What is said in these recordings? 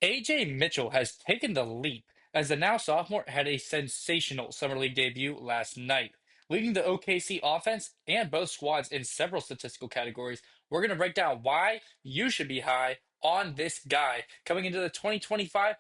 Ajay Mitchell has taken the leap as the now sophomore had a sensational summer league debut last night, leading the OKC offense and both squads in several statistical categories. We're going to break down why you should be high on this guy coming into the 2025-26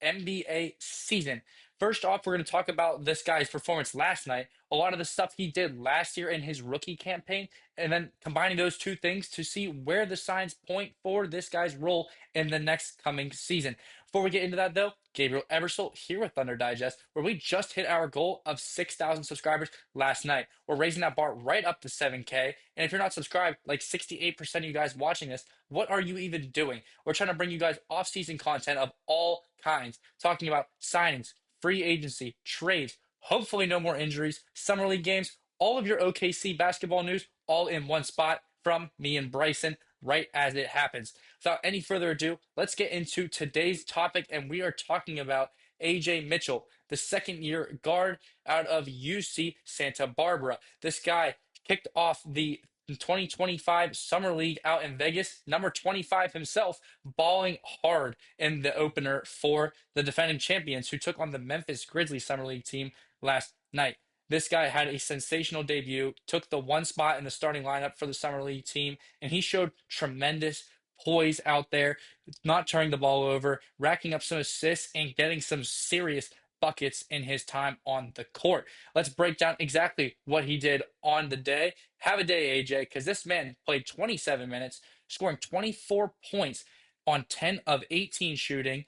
NBA season. First off, we're going to talk about this guy's performance last night, a lot of the stuff he did last year in his rookie campaign, and then combining those two things to see where the signs point for this guy's role in the next coming season. Before we get into that, though, Gabriel Ebersole here with Thunder Digest, where we just hit our goal of 6,000 subscribers last night. We're raising that bar right up to 7K. And if you're not subscribed, like 68% of you guys watching this, what are you even doing? We're trying to bring you guys off-season content of all kinds, talking about signings, free agency, trades, hopefully no more injuries, summer league games, all of your OKC basketball news all in one spot from me and Bryson right as it happens. Without any further ado, let's get into today's topic, and we are talking about Ajay Mitchell, the second-year guard out of UC Santa Barbara. This guy kicked off the 2025 Summer League out in Vegas, number 25 himself, balling hard in the opener for the defending champions who took on the Memphis Grizzlies Summer League team last night. This guy had a sensational debut, took the one spot in the starting lineup for the Summer League team, and he showed tremendous poise out there, not turning the ball over, racking up some assists, and getting some serious buckets in his time on the court. Let's break down exactly what he did on the day. Have a day, AJ, because this man played 27 minutes, scoring 24 points on 10 of 18 shooting,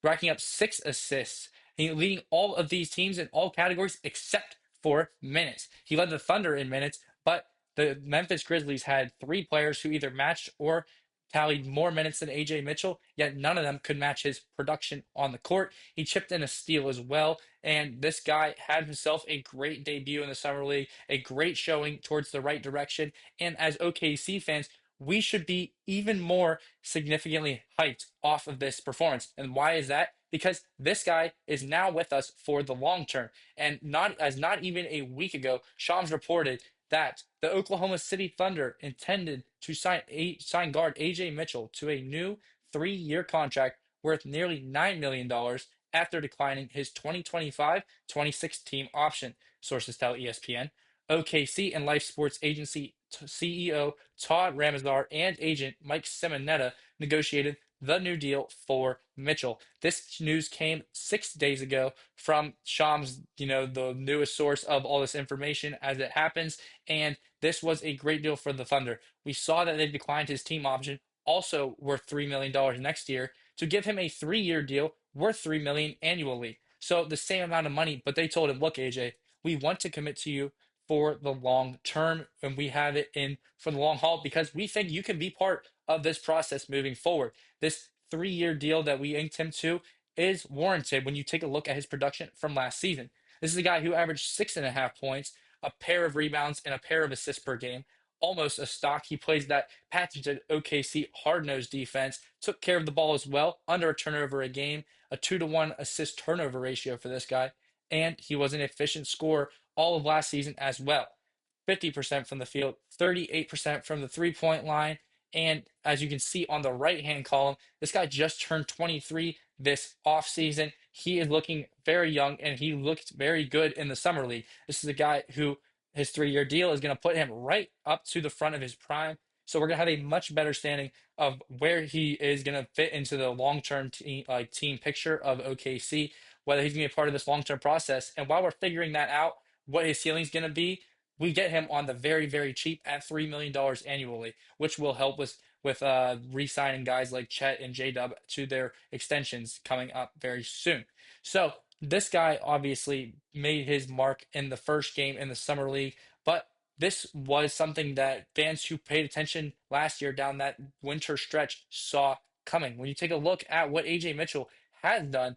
racking up 6 assists. Leading all of these teams in all categories except for minutes. He led the Thunder in minutes, but the Memphis Grizzlies had three players who either matched or tallied more minutes than Ajay Mitchell, yet none of them could match his production on the court. He chipped in a steal as well, and this guy had himself a great debut in the Summer League, a great showing towards the right direction. And as OKC fans, we should be even more significantly hyped off of this performance. And why is that? Because this guy is now with us for the long term. And not even a week ago, Shams reported that the Oklahoma City Thunder intended to sign guard Ajay Mitchell to a new 3-year contract worth nearly $9 million after declining his 2025-26 team option, sources tell ESPN. OKC and Life Sports Agency CEO Todd Ramazar and agent Mike Simonetta negotiated the new deal for Mitchell. This news came 6 days ago from Shams, the newest source of all this information as it happens. And this was a great deal for the Thunder. We saw that they declined his team option, also worth $3 million next year, to give him a 3-year deal worth $3 million annually. So the same amount of money, but they told him, look, AJ, we want to commit to you for the long term, and we have it in for the long haul because we think you can be part of this process moving forward. This 3-year deal that we inked him to is warranted when you take a look at his production from last season. This is a guy who averaged 6.5 points, a pair of rebounds, and a pair of assists per game. Almost a stock. He plays that patented OKC hard-nosed defense, took care of the ball as well, under a turnover a game, a 2-to-1 assist turnover ratio for this guy, and he was an efficient scorer all of last season as well. 50% from the field, 38% from the three-point line, and as you can see on the right-hand column, this guy just turned 23 this offseason. He is looking very young, and he looked very good in the Summer League. This is a guy who his 3-year deal is going to put him right up to the front of his prime. So we're going to have a much better standing of where he is going to fit into the long-term team picture of OKC, whether he's going to be a part of this long-term process. And while we're figuring that out, what his ceiling is going to be, we get him on the very, very cheap at $3 million annually, which will help with re-signing guys like Chet and J-Dub to their extensions coming up very soon. So this guy obviously made his mark in the first game in the Summer League, but this was something that fans who paid attention last year down that winter stretch saw coming. When you take a look at what Ajay Mitchell has done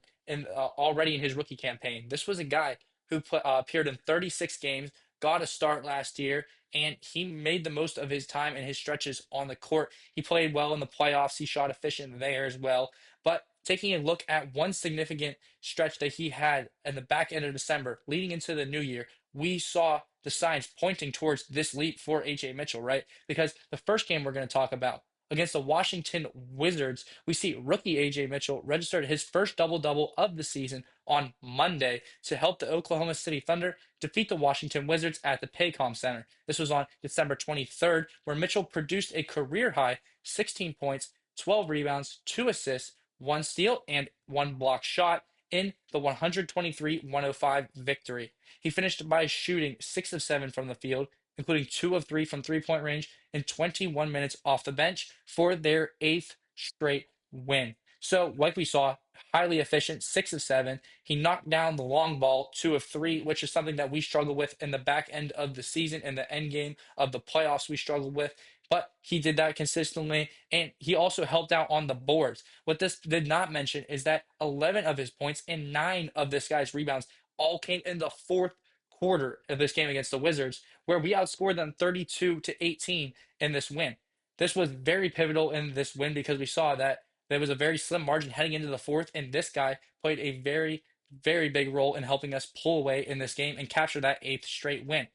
already in his rookie campaign, this was a guy who appeared in 36 games, got a start last year, and he made the most of his time and his stretches on the court. He played well in the playoffs. He shot efficient there as well. But taking a look at one significant stretch that he had in the back end of December, leading into the new year, we saw the signs pointing towards this leap for H.A. Mitchell, right? Because the first game we're going to talk about Against the Washington Wizards, we see rookie AJ Mitchell registered his first double-double of the season on Monday to help the Oklahoma City Thunder defeat the Washington Wizards at the Paycom Center. This was on December 23rd, where Mitchell produced a career high 16 points, 12 rebounds, 2 assists, 1 steal, and 1 block shot in the 123-105 victory. He finished by shooting 6 of 7 from the field, including 2 of 3 from three-point range in 21 minutes off the bench for their eighth straight win. So, like we saw, highly efficient, 6 of 7. He knocked down the long ball, 2 of 3, which is something that we struggle with in the back end of the season and the end game of the playoffs we struggled with. But he did that consistently, and he also helped out on the boards. What this did not mention is that 11 of his points and 9 of this guy's rebounds all came in the fourth quarter of this game against the Wizards, where we outscored them 32-18 in this win. This was very pivotal in this win because we saw that there was a very slim margin heading into the fourth, and this guy played a very, very big role in helping us pull away in this game and capture that eighth straight win.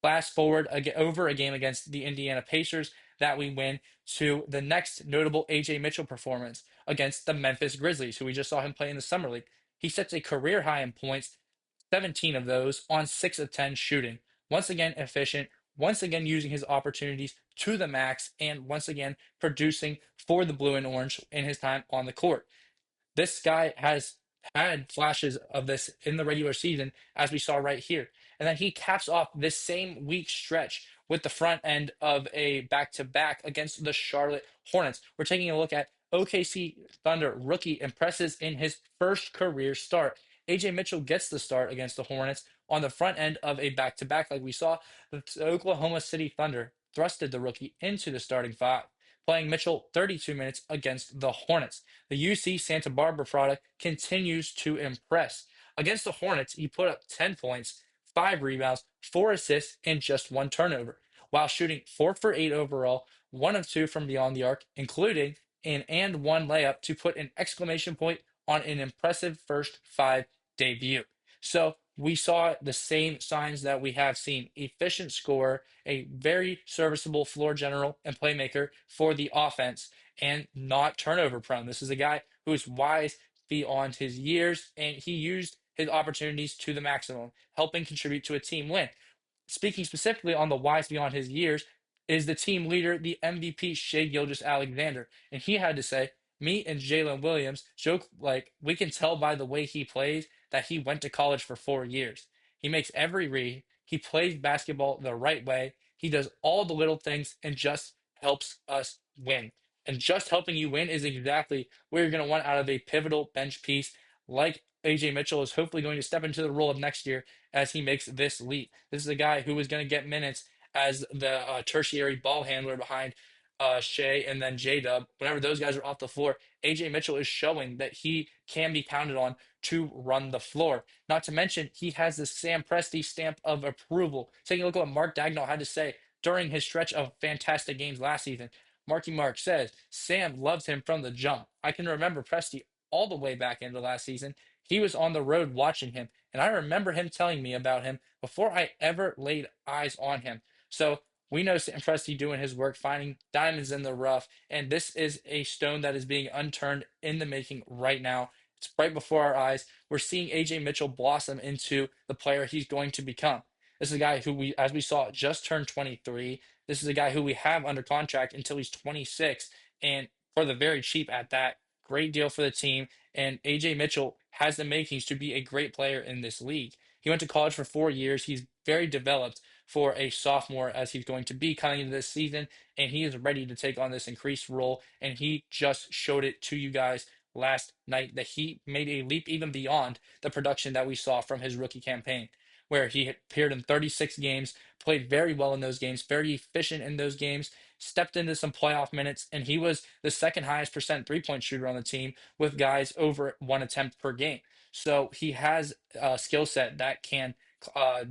Fast forward over a game against the Indiana Pacers that we win to the next notable AJ Mitchell performance against the Memphis Grizzlies, who we just saw him play in the Summer League. He sets a career high in points, 17 of those on 6 of 10 shooting. Once again, efficient, once again using his opportunities to the max, and once again producing for the blue and orange in his time on the court. This guy has had flashes of this in the regular season, as we saw right here. And then he caps off this same week stretch with the front end of a back to back against the Charlotte Hornets. We're taking a look at OKC Thunder rookie impresses in his first career start. AJ Mitchell gets the start against the Hornets on the front end of a back to back, like we saw. The Oklahoma City Thunder thrusted the rookie into the starting five, playing Mitchell 32 minutes against the Hornets. The UC Santa Barbara product continues to impress. Against the Hornets, he put up 10 points, 5 rebounds, 4 assists, and just 1 turnover, while shooting 4 for 8 overall, 1 of 2 from beyond the arc, including an and 1 layup to put an exclamation point on an impressive first 5 debut. So we saw the same signs that we have seen: efficient scorer, a very serviceable floor general and playmaker for the offense, and not turnover prone. This is a guy who is wise beyond his years, and he used his opportunities to the maximum, helping contribute to a team win. Speaking specifically on the wise beyond his years, is the team leader, the MVP, Shai Gilgeous-Alexander. And he had to say, me and Jalen Williams joke like we can tell by the way he plays that he went to college for 4 years. He makes every read. He plays basketball the right way. He does all the little things and just helps us win. And just helping you win is exactly what you're going to want out of a pivotal bench piece like AJ Mitchell is hopefully going to step into the role of next year as he makes this leap. This is a guy who is going to get minutes as the tertiary ball handler behind Shea and then J Dub. Whenever those guys are off the floor, AJ Mitchell is showing that he can be counted on to run the floor. Not to mention, he has the Sam Presti stamp of approval. Taking a look at what Mark Daigneault had to say during his stretch of fantastic games last season. Marky Mark says, Sam loves him from the jump. I can remember Presti all the way back into last season. He was on the road watching him, and I remember him telling me about him before I ever laid eyes on him. So we know Sam Presti doing his work, finding diamonds in the rough, and this is a stone that is being unturned in the making right now. It's right before our eyes. We're seeing AJ Mitchell blossom into the player he's going to become. This is a guy who we, as we saw, just turned 23. This is a guy who we have under contract until he's 26, and for the very cheap at that. Great deal for the team, and AJ Mitchell has the makings to be a great player in this league. He went to college for 4 years. He's very developed for a sophomore as he's going to be coming into this season, and he is ready to take on this increased role. And he just showed it to you guys last night that he made a leap even beyond the production that we saw from his rookie campaign, where he appeared in 36 games, played very well in those games, very efficient in those games, stepped into some playoff minutes, and he was the second highest percent 3-point shooter on the team with guys over 1 attempt per game. So he has a skill set that can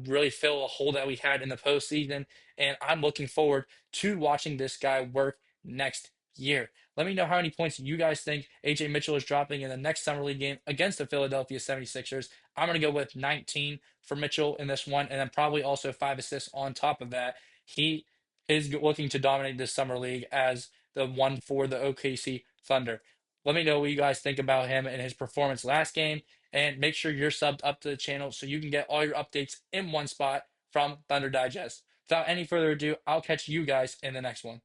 really fill a hole that we had in the postseason, and I'm looking forward to watching this guy work next year. Let me know how many points you guys think AJ Mitchell is dropping in the next Summer League game against the Philadelphia 76ers. I'm going to go with 19 for Mitchell in this one, and then probably also 5 assists on top of that. He is looking to dominate this Summer League as the one for the OKC Thunder. Let me know what you guys think about him and his performance last game. And make sure you're subbed up to the channel so you can get all your updates in one spot from Thunder Digest. Without any further ado, I'll catch you guys in the next one.